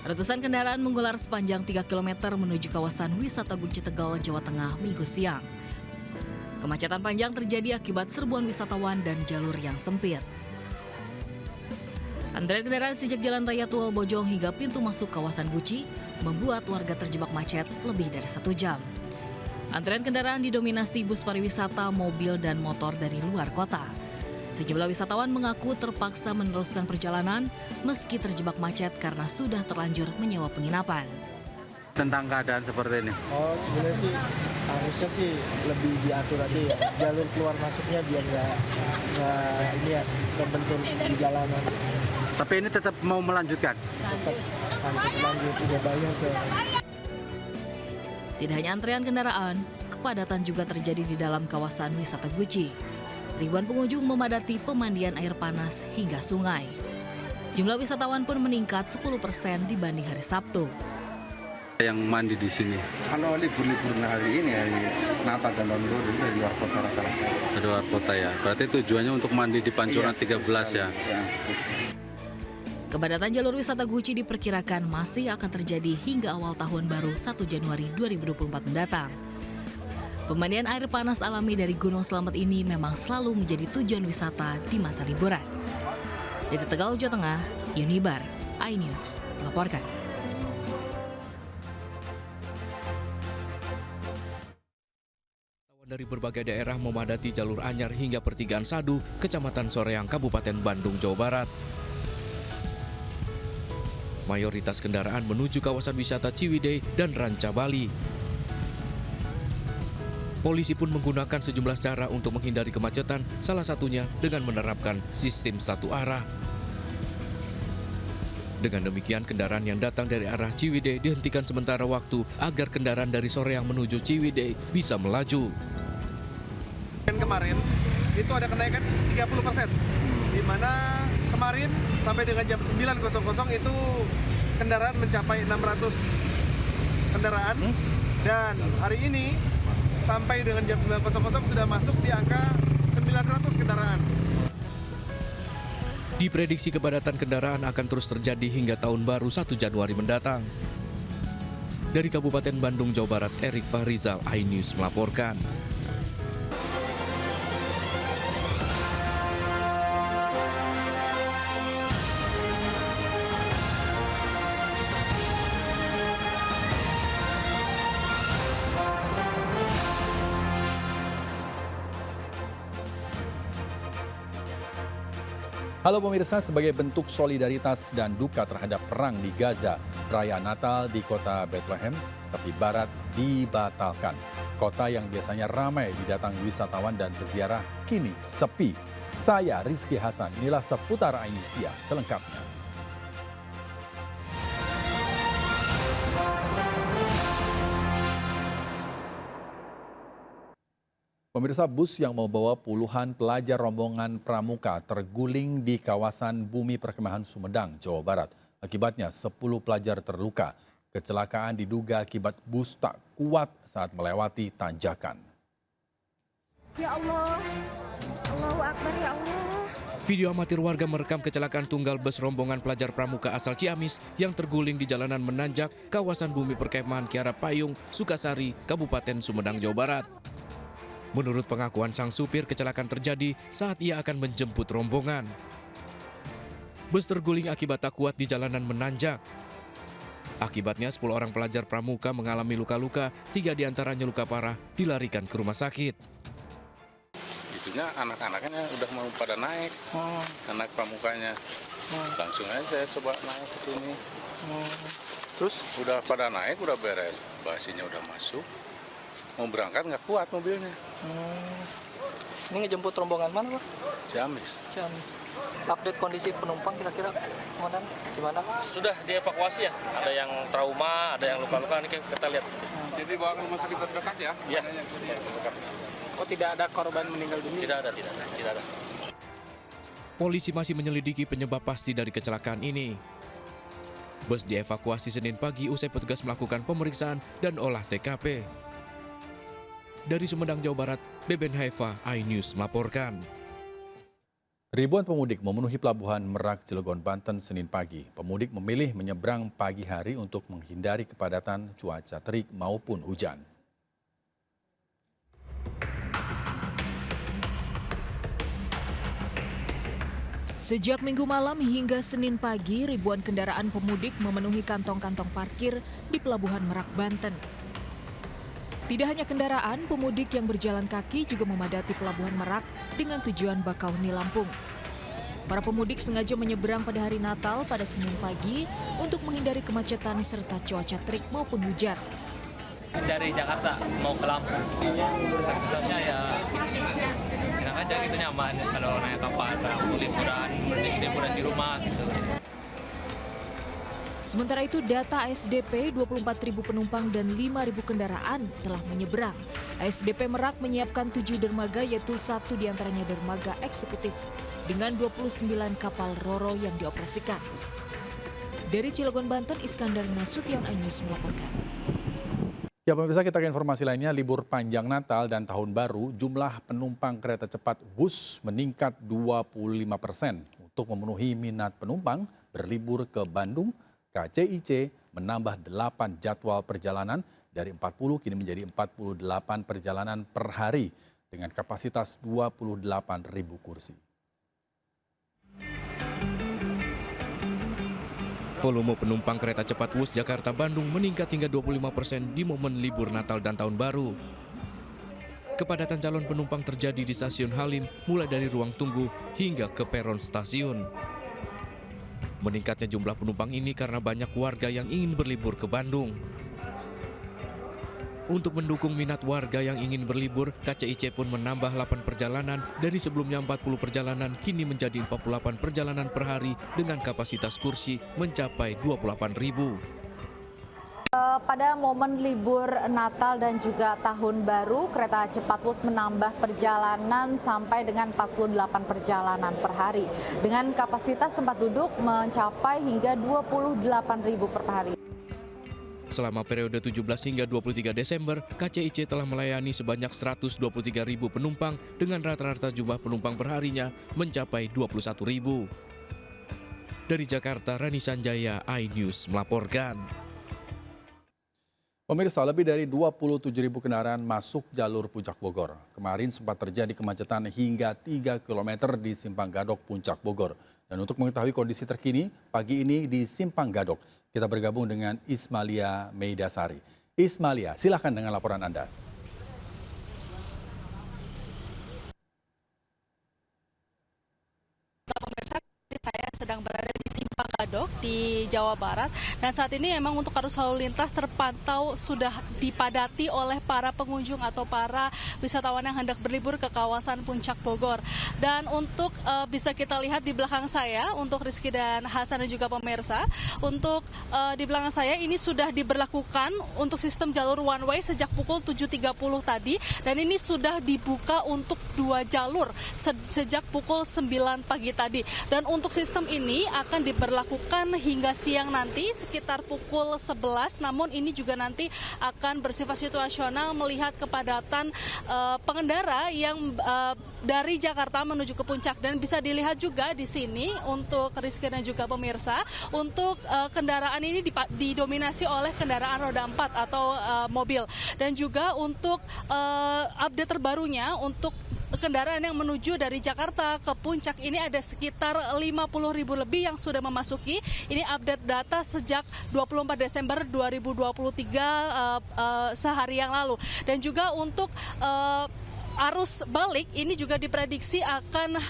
Ratusan kendaraan mengular sepanjang 3 km menuju kawasan wisata Guci Tegal, Jawa Tengah, Minggu siang. Kemacetan panjang terjadi akibat serbuan wisatawan dan jalur yang sempit. Antrean kendaraan sejak Jalan Raya Tual Bojong hingga pintu masuk kawasan Guci membuat warga terjebak macet lebih dari 1 jam. Antrean kendaraan didominasi bus pariwisata, mobil, dan motor dari luar kota. Sejumlah wisatawan mengaku terpaksa meneruskan perjalanan meski terjebak macet karena sudah terlanjur menyewa penginapan. Tentang keadaan seperti ini? Oh, sebenarnya sih harusnya sih lebih diatur aja ya. Jalur keluar masuknya biar nggak ini ya kebentur di jalanan. Tapi ini tetap mau melanjutkan? Tetap lanjut udah bayar Tidak hanya antrean kendaraan, kepadatan juga terjadi di dalam kawasan wisata Guci. Ribuan pengunjung memadati pemandian air panas hingga sungai. Jumlah wisatawan pun meningkat 10% dibanding hari Sabtu. Yang mandi di sini? Kalau libur-libur hari ini, hari Natal dan Tahun Baru dari luar kota rata-rata. Dari luar kota ya, berarti tujuannya untuk mandi di Pancoran 13 ya? Kepadatan jalur wisata Guci diperkirakan masih akan terjadi hingga awal tahun baru 1 Januari 2024 mendatang. Pemandian air panas alami dari Gunung Slamet ini memang selalu menjadi tujuan wisata di masa liburan. Dari Tegal, Jawa Tengah, Yunibar, iNews melaporkan. Dari berbagai daerah memadati jalur anyar hingga pertigaan Sadu, Kecamatan Soreang, Kabupaten Bandung, Jawa Barat. Mayoritas kendaraan menuju kawasan wisata Ciwidey dan Ranca Bali. Polisi pun menggunakan sejumlah cara untuk menghindari kemacetan, salah satunya dengan menerapkan sistem satu arah. Dengan demikian, kendaraan yang datang dari arah Ciwidey dihentikan sementara waktu agar kendaraan dari Soreang menuju Ciwidey bisa melaju. Kemarin itu ada kenaikan 30%, di mana kemarin sampai dengan jam 9.00 itu kendaraan mencapai 600 kendaraan, dan hari ini sampai dengan jam 9.00 sudah masuk di angka 900 kendaraan. Diprediksi kepadatan kendaraan akan terus terjadi hingga tahun baru 1 Januari mendatang. Dari Kabupaten Bandung, Jawa Barat, Erik Fahrizal, iNews melaporkan. Halo pemirsa, sebagai bentuk solidaritas dan duka terhadap perang di Gaza, perayaan Natal di kota Bethlehem, tepi barat dibatalkan. Kota yang biasanya ramai didatangi wisatawan dan peziarah kini sepi. Saya Rizky Hasan, inilah seputar iNews selengkapnya. Pemirsa, bus yang membawa puluhan pelajar rombongan pramuka terguling di kawasan Bumi Perkemahan Sumedang, Jawa Barat. Akibatnya 10 pelajar terluka. Kecelakaan diduga akibat bus tak kuat saat melewati tanjakan. Ya Allah, Allahu Akbar ya Allah. Video amatir warga merekam kecelakaan tunggal bus rombongan pelajar pramuka asal Ciamis yang terguling di jalanan menanjak kawasan Bumi Perkemahan Kiara Payung, Sukasari, Kabupaten Sumedang, Jawa Barat. Menurut pengakuan sang supir, kecelakaan terjadi saat ia akan menjemput rombongan. Bus terguling akibat tak kuat di jalanan menanjak. Akibatnya 10 orang pelajar pramuka mengalami luka-luka, 3 diantaranya luka parah dilarikan ke rumah sakit. Itunya anak-anaknya udah mau pada naik, anak pramukanya. Langsung aja saya coba naik ke sini. Terus udah pada naik, udah beres, basinya udah masuk. Mau berangkat nggak kuat mobilnya. Ini ngejemput rombongan mana, Pak? Ciamis. Update kondisi penumpang kira-kira, Komandan, gimana? Sudah dievakuasi ya, ada yang trauma, ada yang luka-luka, ini kita lihat. Jadi bawa ke rumah sakit terdekat ya? Iya. Oh, tidak ada korban meninggal dunia? Tidak ada. Polisi masih menyelidiki penyebab pasti dari kecelakaan ini. Bus dievakuasi Senin pagi usai petugas melakukan pemeriksaan dan olah TKP. Dari Sumedang, Jawa Barat, Beben Haifa, iNews melaporkan. Ribuan pemudik memenuhi pelabuhan Merak Cilegon, Banten Senin pagi. Pemudik memilih menyeberang pagi hari untuk menghindari kepadatan cuaca terik maupun hujan. Sejak Minggu malam hingga Senin pagi, ribuan kendaraan pemudik memenuhi kantong-kantong parkir di Pelabuhan Merak, Banten. Tidak hanya kendaraan, pemudik yang berjalan kaki juga memadati Pelabuhan Merak dengan tujuan Bakauheni, Lampung. Para pemudik sengaja menyeberang pada hari Natal pada Senin pagi untuk menghindari kemacetan serta cuaca terik maupun hujan. Dari Jakarta mau ke Lampung. Kesan-kesannya ya enak aja gitu, nyaman kalau naik kapal, liburan di rumah gitu. Sementara itu data ASDP 24.000 penumpang dan 5.000 kendaraan telah menyeberang. ASDP Merak menyiapkan 7 dermaga yaitu 1 diantaranya dermaga eksekutif dengan 29 kapal Roro yang dioperasikan. Dari Cilegon, Banten, Iskandar Nasution, iNews melaporkan. Ya pemirsa, kita ke informasi lainnya. Libur panjang Natal dan Tahun Baru, jumlah penumpang kereta cepat bus meningkat 25%. Untuk memenuhi minat penumpang berlibur ke Bandung, KCIC menambah 8 jadwal perjalanan dari 40 kini menjadi 48 perjalanan per hari dengan kapasitas 28.000 kursi. Volume penumpang kereta cepat Wus Jakarta-Bandung meningkat hingga 25% di momen libur Natal dan Tahun Baru. Kepadatan calon penumpang terjadi di stasiun Halim mulai dari ruang tunggu hingga ke peron stasiun. Meningkatnya jumlah penumpang ini karena banyak warga yang ingin berlibur ke Bandung. Untuk mendukung minat warga yang ingin berlibur, KCIC pun menambah 8 perjalanan dari sebelumnya 40 perjalanan kini menjadi 48 perjalanan per hari dengan kapasitas kursi mencapai 28.000. Pada momen libur Natal dan juga Tahun Baru, kereta cepat Wus menambah perjalanan sampai dengan 48 perjalanan per hari. Dengan kapasitas tempat duduk mencapai hingga 28.000 per hari. Selama periode 17 hingga 23 Desember, KCIC telah melayani sebanyak 123.000 penumpang dengan rata-rata jumlah penumpang perharinya mencapai 21.000. Dari Jakarta, Rani Sanjaya, iNews melaporkan. Pemirsa, lebih dari 27.000 kendaraan masuk jalur Puncak Bogor. Kemarin sempat terjadi kemacetan hingga 3 km di Simpang Gadok, Puncak Bogor. Dan untuk mengetahui kondisi terkini pagi ini di Simpang Gadok, kita bergabung dengan Ismalia Meidasari. Ismalia, silakan dengan laporan Anda. Pemirsa, saya sedang berada di Simpang Gadok di Jawa Barat, dan saat ini memang untuk arus lalu lintas terpantau sudah dipadati oleh para pengunjung atau para wisatawan yang hendak berlibur ke kawasan Puncak Bogor. Dan untuk bisa kita lihat di belakang saya, untuk Rizky dan Hasan dan juga pemirsa, untuk di belakang saya ini sudah diberlakukan untuk sistem jalur one way sejak pukul 7.30 tadi, dan ini sudah dibuka untuk 2 jalur sejak pukul 9 pagi tadi. Dan untuk sistem ini akan diberlakukan hingga siang nanti sekitar pukul 11, namun ini juga nanti akan bersifat situasional melihat kepadatan pengendara yang dari Jakarta menuju ke Puncak. Dan bisa dilihat juga di sini untuk Rizky dan juga pemirsa, untuk kendaraan ini didominasi oleh kendaraan roda 4 atau mobil. Dan juga untuk update terbarunya untuk kendaraan yang menuju dari Jakarta ke Puncak ini ada sekitar 50.000 lebih yang sudah memasuki. Ini update data sejak 24 Desember 2023 sehari yang lalu. Dan juga untuk arus balik ini juga diprediksi akan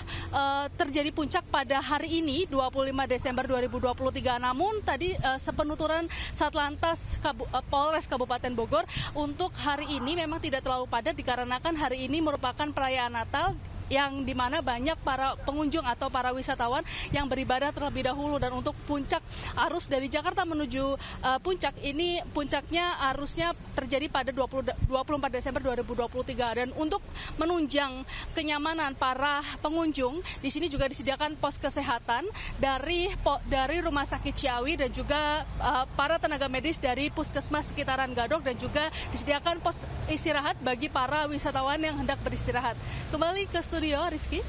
terjadi puncak pada hari ini 25 Desember 2023. Namun tadi sepenuturan Satlantas Polres Kabupaten Bogor, untuk hari ini memang tidak terlalu padat dikarenakan hari ini merupakan perayaan Natal yang dimana banyak para pengunjung atau para wisatawan yang beribadah terlebih dahulu. Dan untuk puncak arus dari Jakarta menuju Puncak ini, puncaknya arusnya terjadi pada 24 Desember 2023. Dan untuk menunjang kenyamanan para pengunjung, di sini juga disediakan pos kesehatan dari Rumah Sakit Ciawi dan juga para tenaga medis dari Puskesmas sekitaran Gadok, dan juga disediakan pos istirahat bagi para wisatawan yang hendak beristirahat. Kembali ke studio, Rizky.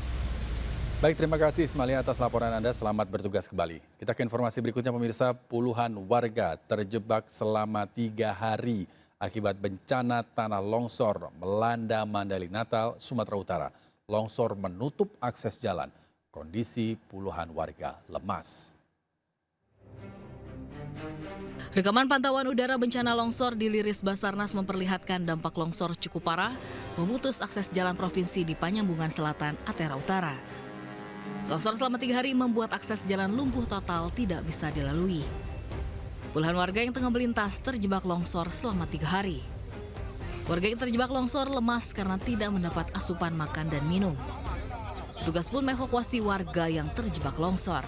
Baik, terima kasih Ismail atas laporan Anda. Selamat bertugas kembali. Kita ke informasi berikutnya pemirsa. Puluhan warga terjebak selama 3 hari akibat bencana tanah longsor melanda Mandailing Natal, Sumatera Utara. Longsor menutup akses jalan. Kondisi puluhan warga lemas. Rekaman pantauan udara bencana longsor di Liris Basarnas memperlihatkan dampak longsor cukup parah, memutus akses jalan provinsi di Panyambungan Selatan, Atera Utara. Longsor selama 3 hari membuat akses jalan lumpuh total tidak bisa dilalui. Puluhan warga yang tengah melintas terjebak longsor selama 3 hari. Warga yang terjebak longsor lemas karena tidak mendapat asupan makan dan minum. Petugas pun mengevakuasi warga yang terjebak longsor.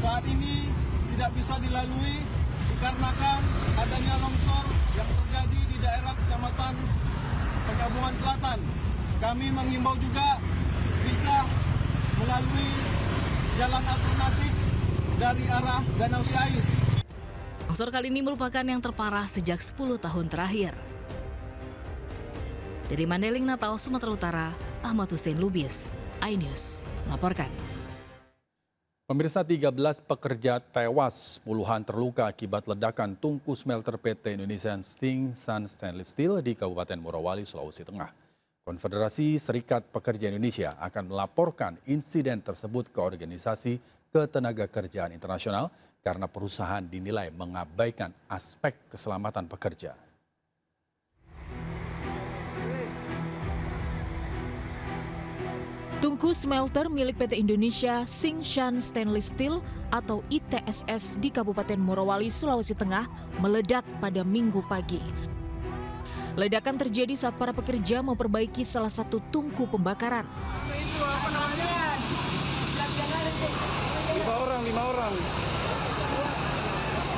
Saat ini tidak bisa dilalui dikarenakan adanya longsor yang terjadi di daerah Kecamatan Panyambungan Selatan. Kami mengimbau juga bisa melalui jalan alternatif dari arah Danau Ciais. Longsor kali ini merupakan yang terparah sejak 10 tahun terakhir. Dari Mandailing Natal, Sumatera Utara, Ahmad Hussein Lubis, iNews melaporkan. Pemirsa, 13 pekerja tewas, puluhan terluka akibat ledakan tungku smelter PT Indonesian Sting Sun Stainless Steel di Kabupaten Morowali, Sulawesi Tengah. Konfederasi Serikat Pekerja Indonesia akan melaporkan insiden tersebut ke Organisasi Ketenagakerjaan Internasional karena perusahaan dinilai mengabaikan aspek keselamatan pekerja. Tungku smelter milik PT Indonesia Tsingshan Stainless Steel atau ITSS di Kabupaten Morowali, Sulawesi Tengah meledak pada Minggu pagi. Ledakan terjadi saat para pekerja memperbaiki salah satu tungku pembakaran. 5 orang.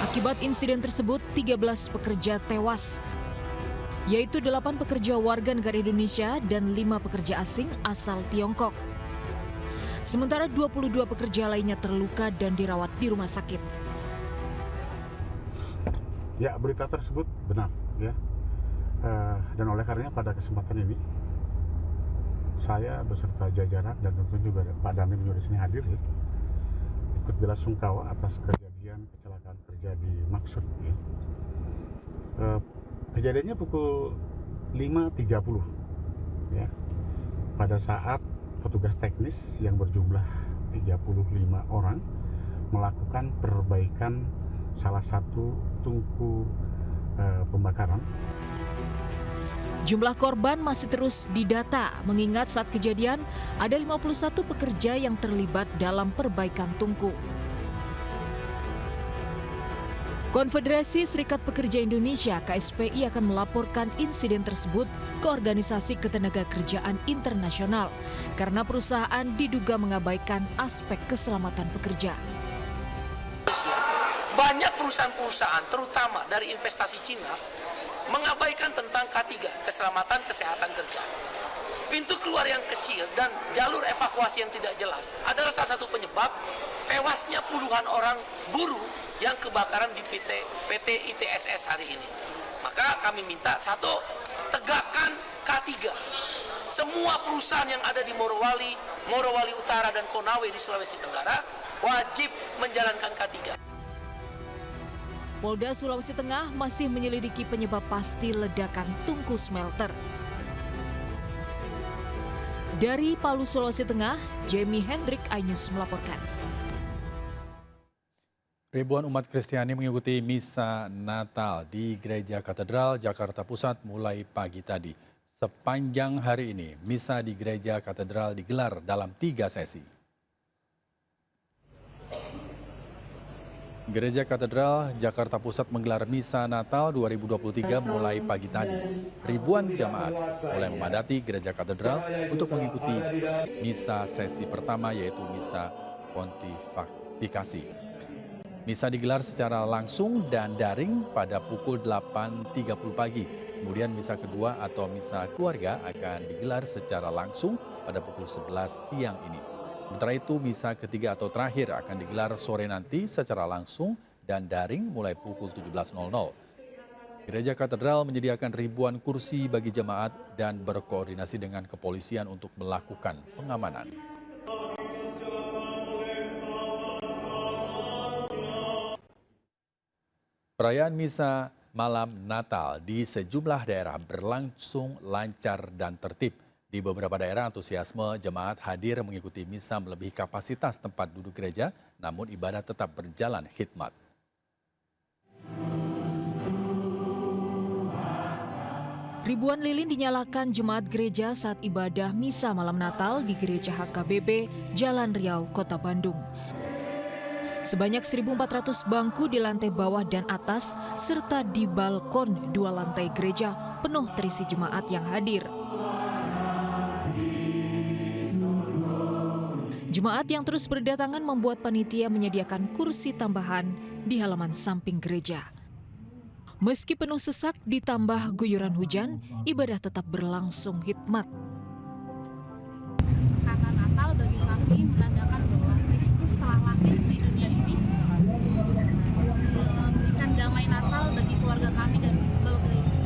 Akibat insiden tersebut, 13 pekerja tewas, yaitu 8 pekerja warga negara Indonesia dan 5 pekerja asing asal Tiongkok. Sementara 22 pekerja lainnya terluka dan dirawat di rumah sakit. Ya, berita tersebut benar, ya. Dan oleh karenanya pada kesempatan ini saya beserta jajaran dan tentu juga Pak Dandim juga di sini hadir, ya, ikut belasungkawa atas kejadian kecelakaan kerja di Maksud. Ya. Kejadiannya pukul 5.30, ya, pada saat petugas teknis yang berjumlah 35 orang melakukan perbaikan salah satu tungku pembakaran. Jumlah korban masih terus didata, mengingat saat kejadian ada 51 pekerja yang terlibat dalam perbaikan tungku. Konfederasi Serikat Pekerja Indonesia (KSPI) akan melaporkan insiden tersebut ke Organisasi Ketenagakerjaan Internasional karena perusahaan diduga mengabaikan aspek keselamatan pekerja. Banyak perusahaan-perusahaan, terutama dari investasi Cina, mengabaikan tentang K3, keselamatan kesehatan kerja. Pintu keluar yang kecil dan jalur evakuasi yang tidak jelas adalah salah satu penyebab tewasnya puluhan orang buruh yang kebakaran di PT ITSS hari ini. Maka kami minta, satu, tegakkan K3. Semua perusahaan yang ada di Morowali, Morowali Utara dan Konawe di Sulawesi Tenggara wajib menjalankan K3. Polda Sulawesi Tengah masih menyelidiki penyebab pasti ledakan tungku smelter. Dari Palu, Sulawesi Tengah, Jamie Hendrik, iNews melaporkan. Ribuan umat Kristiani mengikuti misa Natal di Gereja Katedral Jakarta Pusat mulai pagi tadi. Sepanjang hari ini, misa di Gereja Katedral digelar dalam 3 sesi. Gereja Katedral Jakarta Pusat menggelar misa Natal 2023 mulai pagi tadi. Ribuan jamaat mulai memadati Gereja Katedral untuk mengikuti misa sesi pertama, yaitu misa pontifikasi. Misa digelar secara langsung dan daring pada pukul 8.30 pagi. Kemudian misa kedua atau misa keluarga akan digelar secara langsung pada pukul 11 siang ini. Sementara itu, misa ketiga atau terakhir akan digelar sore nanti secara langsung dan daring mulai pukul 17.00. Gereja Katedral menyediakan ribuan kursi bagi jemaat dan berkoordinasi dengan kepolisian untuk melakukan pengamanan. Perayaan Misa Malam Natal di sejumlah daerah berlangsung lancar dan tertib. Di beberapa daerah antusiasme jemaat hadir mengikuti misa melebihi kapasitas tempat duduk gereja, namun ibadah tetap berjalan khidmat. Ribuan lilin dinyalakan jemaat gereja saat ibadah Misa Malam Natal di Gereja HKBP, Jalan Riau, Kota Bandung. Sebanyak 1.400 bangku di lantai bawah dan atas, serta di balkon 2 lantai gereja penuh terisi jemaat yang hadir. Jemaat yang terus berdatangan membuat panitia menyediakan kursi tambahan di halaman samping gereja. Meski penuh sesak ditambah guyuran hujan, ibadah tetap berlangsung hikmat. Kata Natal bagi kami menandakan bahwa Kristus telah lahir di dunia ini, memberikan damai Natal bagi keluarga kami dan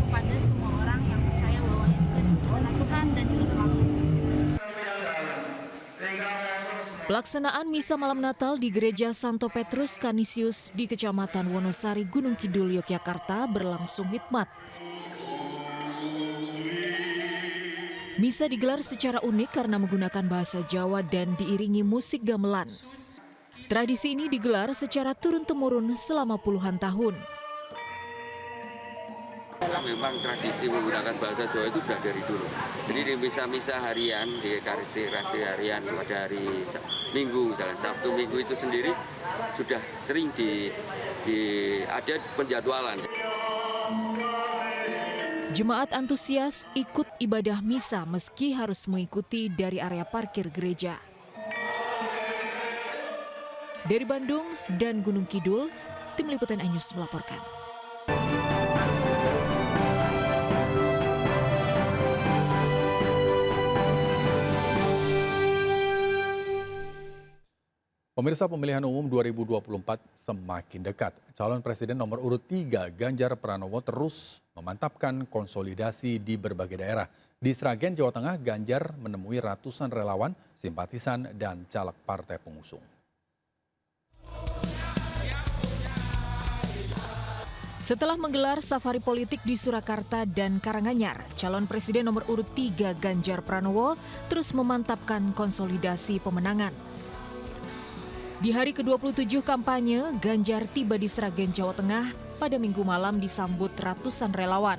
kepada semua orang yang percaya bahwa Yesus Kristus adalah Tuhan dan Juru Selamat. Pelaksanaan Misa Malam Natal di Gereja Santo Petrus Canisius di Kecamatan Wonosari, Gunung Kidul, Yogyakarta berlangsung hikmat. Misa digelar secara unik karena menggunakan bahasa Jawa dan diiringi musik gamelan. Tradisi ini digelar secara turun-temurun selama puluhan tahun. Memang tradisi menggunakan bahasa Jawa itu sudah dari dulu. Jadi di misa-misa harian, di Eucharistia harian pada hari Minggu, misalnya Sabtu Minggu itu sendiri sudah sering ada penjadwalan. Jemaat antusias ikut ibadah misa meski harus mengikuti dari area parkir gereja. Dari Bandung dan Gunung Kidul, Tim Liputan iNews melaporkan. Pemirsa, pemilihan umum 2024 semakin dekat. Calon Presiden nomor urut 3 Ganjar Pranowo terus memantapkan konsolidasi di berbagai daerah. Di Sragen, Jawa Tengah, Ganjar menemui ratusan relawan, simpatisan, dan caleg partai pengusung. Setelah menggelar safari politik di Surakarta dan Karanganyar, calon Presiden nomor urut 3 Ganjar Pranowo terus memantapkan konsolidasi pemenangan. Di hari ke-27 kampanye, Ganjar tiba di Sragen, Jawa Tengah pada Minggu malam disambut ratusan relawan.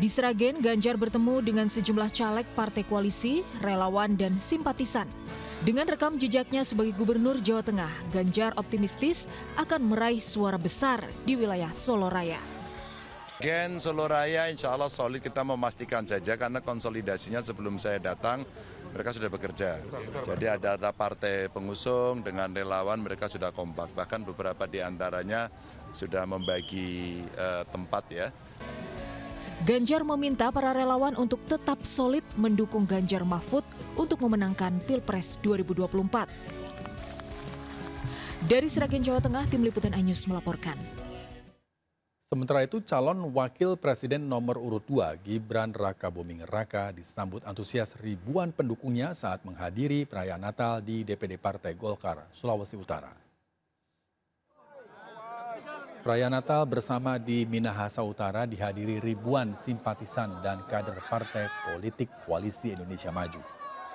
Di Sragen, Ganjar bertemu dengan sejumlah caleg partai koalisi, relawan, dan simpatisan. Dengan rekam jejaknya sebagai Gubernur Jawa Tengah, Ganjar optimistis akan meraih suara besar di wilayah Solo Raya. Gen Solo Raya insya Allah solid, kita memastikan saja karena konsolidasinya sebelum saya datang mereka sudah bekerja. Jadi ada partai pengusung dengan relawan, mereka sudah kompak. Bahkan beberapa di antaranya sudah membagi tempat ya. Ganjar meminta para relawan untuk tetap solid mendukung Ganjar Mahfud untuk memenangkan Pilpres 2024. Dari Sragen, Jawa Tengah, Tim Liputan iNews melaporkan. Sementara itu, calon wakil presiden nomor urut 2 Gibran Rakabuming Raka disambut antusias ribuan pendukungnya saat menghadiri perayaan Natal di DPD Partai Golkar, Sulawesi Utara. Perayaan Natal bersama di Minahasa Utara dihadiri ribuan simpatisan dan kader partai politik Koalisi Indonesia Maju.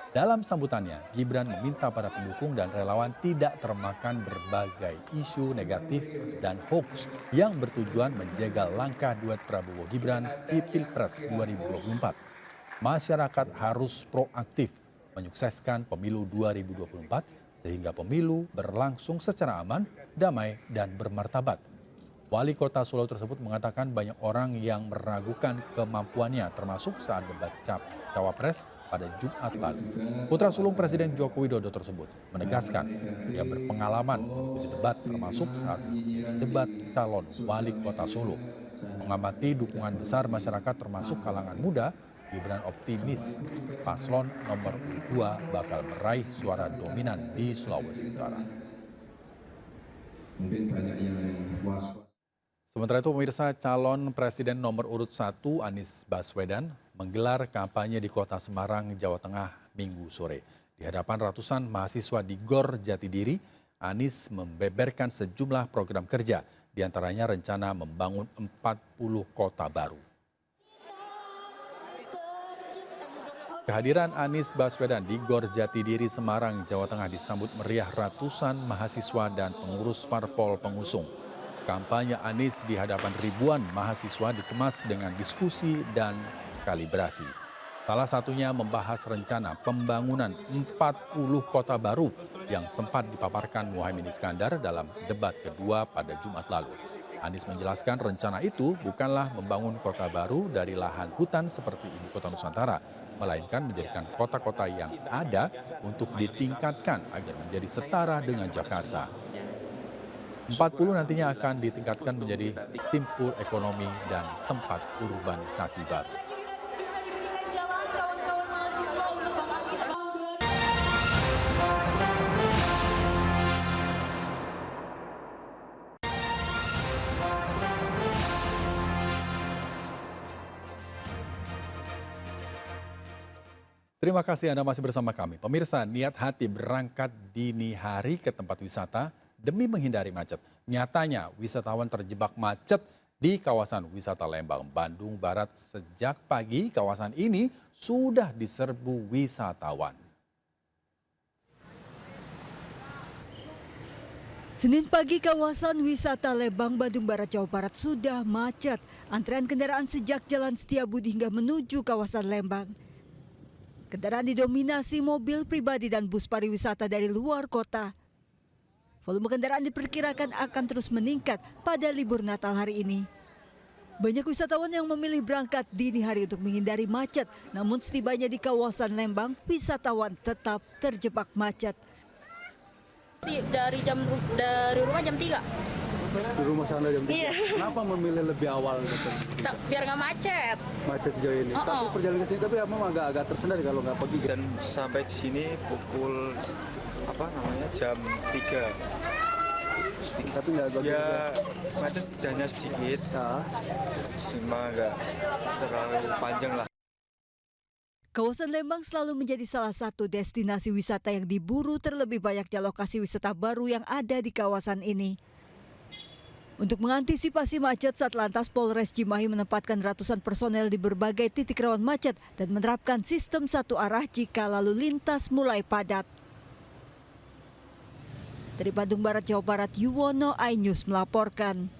Dalam sambutannya, Gibran meminta para pendukung dan relawan tidak termakan berbagai isu negatif dan hoax yang bertujuan menjegal langkah duet Prabowo Gibran di Pilpres 2024. Masyarakat harus proaktif menyukseskan pemilu 2024 sehingga pemilu berlangsung secara aman, damai, dan bermartabat. Wali Kota Solo tersebut mengatakan banyak orang yang meragukan kemampuannya termasuk saat debat Cawapres pada Jumat lalu. Putra sulung Presiden Joko Widodo tersebut menegaskan ia berpengalaman di debat termasuk saat debat calon wali kota Solo. Mengamati dukungan besar masyarakat termasuk kalangan muda, Gibran optimis paslon nomor 2 bakal meraih suara dominan di Sulawesi Utara. Mungkin banyak yang was-was. Sementara itu pemirsa, calon presiden nomor urut 1 Anies Baswedan menggelar kampanye di kota Semarang, Jawa Tengah Minggu sore. Di hadapan ratusan mahasiswa di GOR Jatidiri, Anies membeberkan sejumlah program kerja, diantaranya rencana membangun 40 kota baru. Kehadiran Anies Baswedan di GOR Jatidiri, Semarang, Jawa Tengah disambut meriah ratusan mahasiswa dan pengurus parpol pengusung. Kampanye Anies di hadapan ribuan mahasiswa dikemas dengan diskusi dan kalibrasi. Salah satunya membahas rencana pembangunan 40 kota baru yang sempat dipaparkan Muhaimin Iskandar dalam debat kedua pada Jumat lalu. Anies menjelaskan rencana itu bukanlah membangun kota baru dari lahan hutan seperti Ibu Kota Nusantara, melainkan menjadikan kota-kota yang ada untuk ditingkatkan agar menjadi setara dengan Jakarta. 40 nantinya akan ditingkatkan menjadi simpul ekonomi dan tempat urbanisasi baru. Terima kasih Anda masih bersama kami. Pemirsa, niat hati berangkat dini hari ke tempat wisata demi menghindari macet. Nyatanya wisatawan terjebak macet di kawasan wisata Lembang, Bandung Barat. Sejak pagi kawasan ini sudah diserbu wisatawan. Senin pagi kawasan wisata Lembang, Bandung Barat, Jawa Barat sudah macet. Antrean kendaraan sejak Jalan Setiabudi hingga menuju kawasan Lembang. Kendaraan didominasi mobil pribadi dan bus pariwisata dari luar kota. Volume kendaraan diperkirakan akan terus meningkat pada libur Natal hari ini. Banyak wisatawan yang memilih berangkat dini hari untuk menghindari macet. Namun setibanya di kawasan Lembang, wisatawan tetap terjebak macet. Dari rumah jam 3. Di rumah sana jam 3? Iya. Kenapa memilih lebih awal? Biar nggak macet. Macet sejauh ini? Tapi perjalanan ke sini tapi emang agak tersendat kalau nggak pagi. Dan sampai di sini pukul jam 3. Tapi nggak ya macet hanya sedikit, cuma nggak terlalu panjang lah. Kawasan Lembang selalu menjadi salah satu destinasi wisata yang diburu, terlebih banyaknya lokasi wisata baru yang ada di kawasan ini. Untuk mengantisipasi macet, Satlantas Polres Cimahi menempatkan ratusan personel di berbagai titik rawan macet dan menerapkan sistem satu arah jika lalu lintas mulai padat. Dari Bandung Barat, Jawa Barat, Yuwono, iNews melaporkan.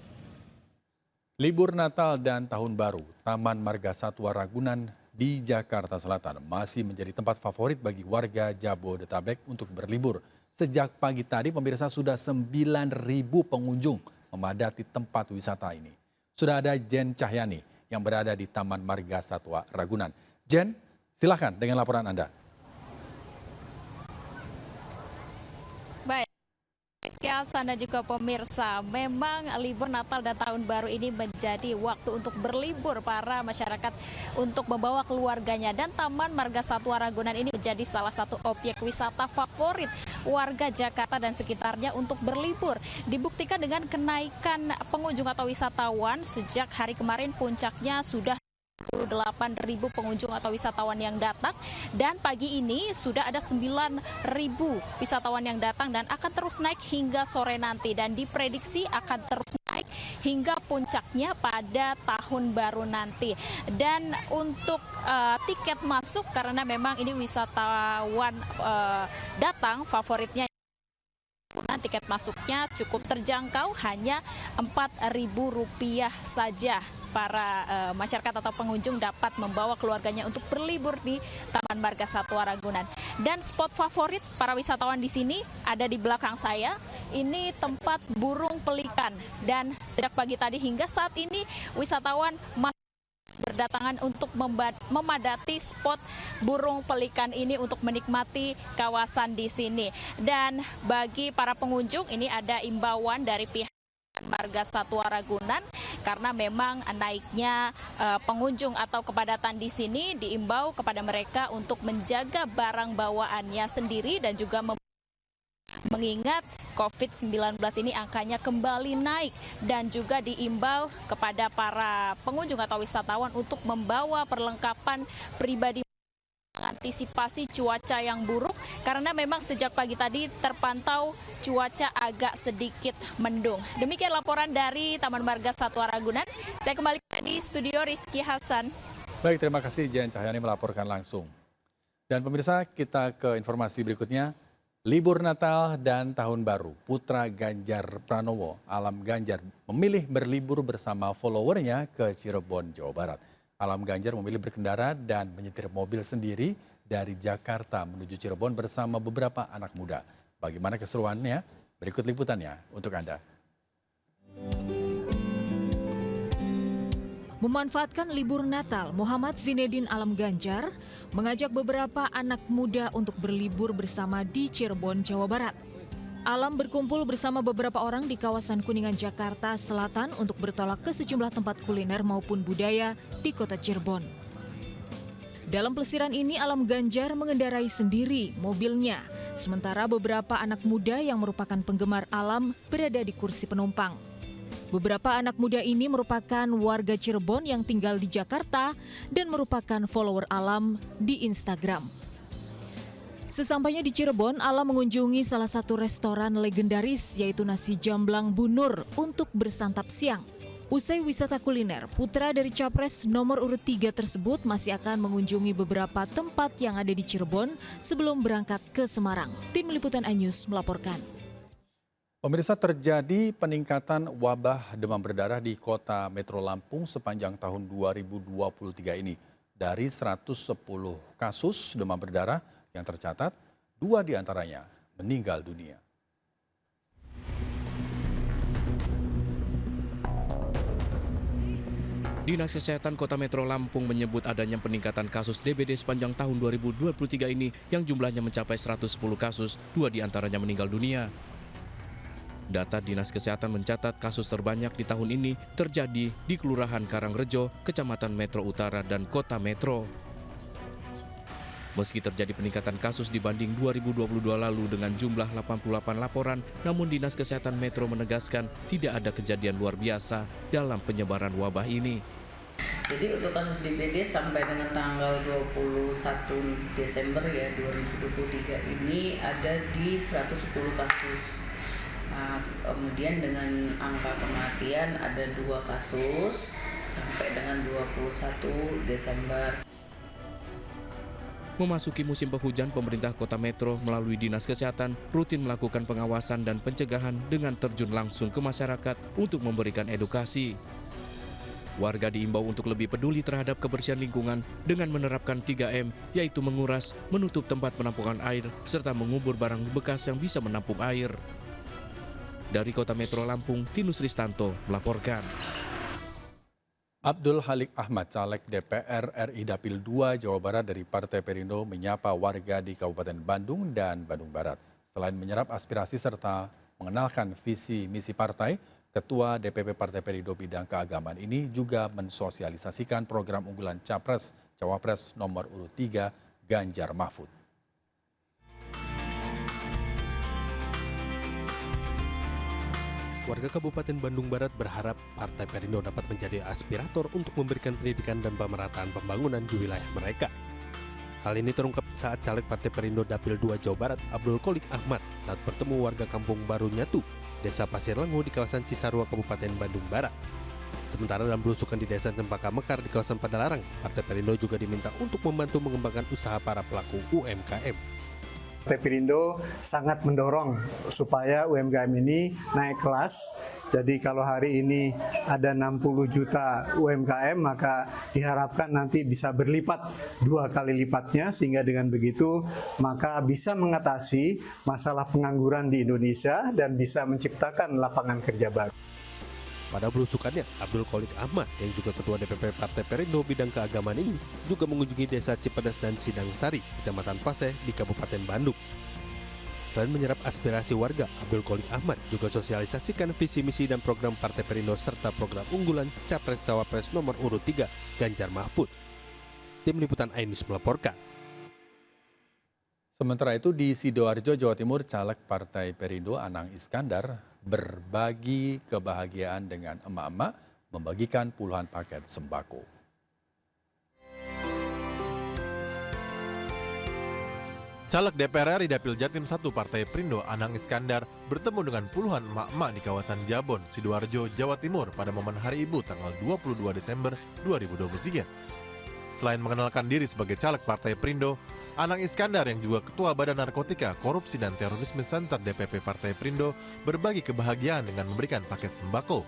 Libur Natal dan Tahun Baru, Taman Marga Satwa Ragunan di Jakarta Selatan masih menjadi tempat favorit bagi warga Jabodetabek untuk berlibur. Sejak pagi tadi pemirsa sudah 9.000 pengunjung memadati tempat wisata ini. Sudah ada Jen Cahyani yang berada di Taman Marga Satwa Ragunan. Jen, silakan dengan laporan Anda. Sekian dan juga pemirsa, memang libur Natal dan Tahun Baru ini menjadi waktu untuk berlibur para masyarakat untuk membawa keluarganya, dan Taman Marga Satwa Ragunan ini menjadi salah satu objek wisata favorit warga Jakarta dan sekitarnya untuk berlibur. Dibuktikan dengan kenaikan pengunjung atau wisatawan sejak hari kemarin, puncaknya sudah 8.000 pengunjung atau wisatawan yang datang, dan pagi ini sudah ada 9.000 wisatawan yang datang dan akan terus naik hingga sore nanti, dan diprediksi akan terus naik hingga puncaknya pada Tahun Baru nanti. Dan untuk tiket masuk, karena memang ini wisatawan datang favoritnya, tiket masuknya cukup terjangkau, hanya Rp4.000 saja. Para masyarakat atau pengunjung dapat membawa keluarganya untuk berlibur di Taman Marga Satwa Ragunan. Dan spot favorit para wisatawan di sini ada di belakang saya. Ini tempat burung pelikan, dan sejak pagi tadi hingga saat ini wisatawan masih berdatangan untuk memadati spot burung pelikan ini untuk menikmati kawasan di sini. Dan bagi para pengunjung ini ada imbauan dari pihak Marga Satwa Ragunan, karena memang naiknya pengunjung atau kepadatan di sini, diimbau kepada mereka untuk menjaga barang bawaannya sendiri dan juga mengingat COVID-19 ini angkanya kembali naik dan juga diimbau kepada para pengunjung atau wisatawan untuk membawa perlengkapan pribadi antisipasi cuaca yang buruk karena memang sejak pagi tadi terpantau cuaca agak sedikit mendung. Demikian laporan dari Taman Marga Satwa Ragunan. Saya kembali di studio Rizky Hasan. Baik, terima kasih Jen Cahyani melaporkan langsung. Dan pemirsa, kita ke informasi berikutnya. Libur Natal dan Tahun Baru, putra Ganjar Pranowo, Alam Ganjar, memilih berlibur bersama followernya ke Cirebon, Jawa Barat. Alam Ganjar memilih berkendara dan menyetir mobil sendiri dari Jakarta menuju Cirebon bersama beberapa anak muda. Bagaimana keseruannya? Berikut liputannya untuk Anda. Memanfaatkan libur Natal, Muhammad Zinedin Alam Ganjar mengajak beberapa anak muda untuk berlibur bersama di Cirebon, Jawa Barat. Alam berkumpul bersama beberapa orang di kawasan Kuningan, Jakarta Selatan untuk bertolak ke sejumlah tempat kuliner maupun budaya di kota Cirebon. Dalam pelesiran ini, Alam Ganjar mengendarai sendiri mobilnya, sementara beberapa anak muda yang merupakan penggemar Alam berada di kursi penumpang. Beberapa anak muda ini merupakan warga Cirebon yang tinggal di Jakarta dan merupakan follower Alam di Instagram. Sesampainya di Cirebon, Alam mengunjungi salah satu restoran legendaris yaitu Nasi Jamblang Bu Nur untuk bersantap siang. Usai wisata kuliner, putra dari Capres nomor urut 3 tersebut masih akan mengunjungi beberapa tempat yang ada di Cirebon sebelum berangkat ke Semarang. Tim Liputan iNews melaporkan. Pemirsa, terjadi peningkatan wabah demam berdarah di kota Metro Lampung sepanjang tahun 2023 ini. Dari 110 kasus demam berdarah yang tercatat, 2 diantaranya meninggal dunia. Dinas Kesehatan Kota Metro Lampung menyebut adanya peningkatan kasus DBD sepanjang tahun 2023 ini yang jumlahnya mencapai 110 kasus, 2 diantaranya meninggal dunia. Data Dinas Kesehatan mencatat kasus terbanyak di tahun ini terjadi di Kelurahan Karangrejo, Kecamatan Metro Utara, dan Kota Metro. Meski terjadi peningkatan kasus dibanding 2022 lalu dengan jumlah 88 laporan, namun Dinas Kesehatan Metro menegaskan tidak ada kejadian luar biasa dalam penyebaran wabah ini. Jadi untuk kasus DBD sampai dengan tanggal 21 Desember ya 2023 ini ada di 110 kasus. Nah, kemudian dengan angka kematian ada 2 kasus sampai dengan 21 Desember. Memasuki musim penghujan, pemerintah Kota Metro melalui Dinas Kesehatan rutin melakukan pengawasan dan pencegahan dengan terjun langsung ke masyarakat untuk memberikan edukasi. Warga diimbau untuk lebih peduli terhadap kebersihan lingkungan dengan menerapkan 3M, yaitu menguras, menutup tempat penampungan air, serta mengubur barang bekas yang bisa menampung air. Dari Kota Metro Lampung, Tinus Ristanto melaporkan. Abdul Halik Ahmad, caleg DPR RI Dapil 2 Jawa Barat dari Partai Perindo menyapa warga di Kabupaten Bandung dan Bandung Barat. Selain menyerap aspirasi serta mengenalkan visi misi partai, Ketua DPP Partai Perindo bidang keagamaan ini juga mensosialisasikan program unggulan Capres Cawapres nomor urut 3 Ganjar Mahfud. Warga Kabupaten Bandung Barat berharap Partai Perindo dapat menjadi aspirator untuk memberikan pendidikan dan pemerataan pembangunan di wilayah mereka. Hal ini terungkap saat caleg Partai Perindo Dapil 2 Jawa Barat Abdul Qolik Ahmad saat bertemu warga Kampung Baru Nyatu, Desa Pasir Lengo di kawasan Cisarua, Kabupaten Bandung Barat. Sementara dalam belusukan di Desa Cempaka Mekar di kawasan Padalarang, Partai Perindo juga diminta untuk membantu mengembangkan usaha para pelaku UMKM. Partai Perindo sangat mendorong supaya UMKM ini naik kelas. Jadi kalau hari ini ada 60 juta UMKM, maka diharapkan nanti bisa berlipat 2 kali lipatnya, sehingga dengan begitu maka bisa mengatasi masalah pengangguran di Indonesia dan bisa menciptakan lapangan kerja baru. Pada belusukannya, Abdul Qolik Ahmad yang juga Ketua DPP Partai Perindo bidang keagamaan ini juga mengunjungi Desa Cipedas dan Sidang Sari, Kecamatan Paseh di Kabupaten Bandung. Selain menyerap aspirasi warga, Abdul Qolik Ahmad juga sosialisasikan visi misi dan program Partai Perindo serta program unggulan Capres Cawapres nomor urut 3 Ganjar Mahfud. Tim Liputan iNews melaporkan. Sementara itu di Sidoarjo, Jawa Timur, caleg Partai Perindo Anang Iskandar berbagi kebahagiaan dengan emak-emak membagikan puluhan paket sembako. Caleg DPR RI Dapil Jatim 1 Partai Perindo Anang Iskandar bertemu dengan puluhan emak-emak di kawasan Jabon, Sidoarjo, Jawa Timur pada momen Hari Ibu tanggal 22 Desember 2023. Selain mengenalkan diri sebagai caleg Partai Perindo, Anang Iskandar yang juga Ketua Badan Narkotika, Korupsi dan Terorisme Center DPP Partai Perindo berbagi kebahagiaan dengan memberikan paket sembako.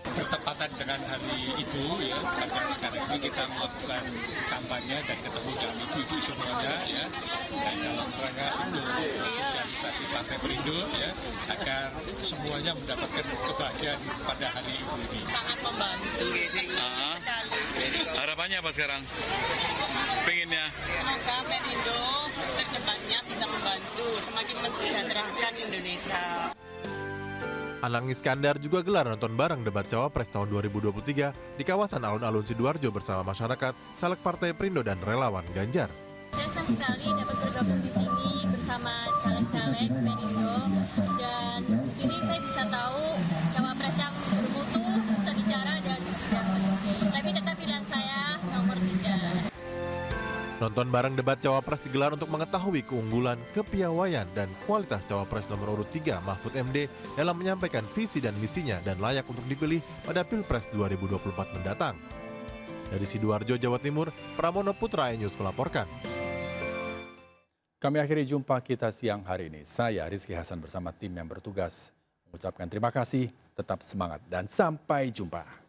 Bertepatan dengan hari itu ya, karena sekarang ini kita melakukan kampanye dan ketemu dengan ibu-ibu semuanya ya, dan dalam rangka untuk sosialisasi Partai Perindo ya, agar semuanya mendapatkan kebahagiaan pada hari ibu ini. Sangat membantu sekali. Harapannya apa sekarang? Pengennya? Semoga Perindo kedepannya bisa membantu semakin mensejahterakan Indonesia. Anang Iskandar juga gelar nonton bareng debat Cawapres tahun 2023 di kawasan alun-alun Sidoarjo bersama masyarakat, caleg Partai Perindo dan relawan Ganjar. Saya senang sekali dapat bergabung di sini bersama caleg-caleg Perindo, dan di sini saya bisa tahu Cawapres yang bermutu, bisa bicara dan tapi tetap pilihan saya nomor 3. Nonton bareng debat Cawapres digelar untuk mengetahui keunggulan, kepiawaian, dan kualitas Cawapres nomor urut 3 Mahfud MD dalam menyampaikan visi dan misinya dan layak untuk dipilih pada Pilpres 2024 mendatang. Dari Sidoarjo, Jawa Timur, Pramono Putra iNews melaporkan. Kami akhiri jumpa kita siang hari ini. Saya Rizky Hasan bersama tim yang bertugas mengucapkan terima kasih, tetap semangat, dan sampai jumpa.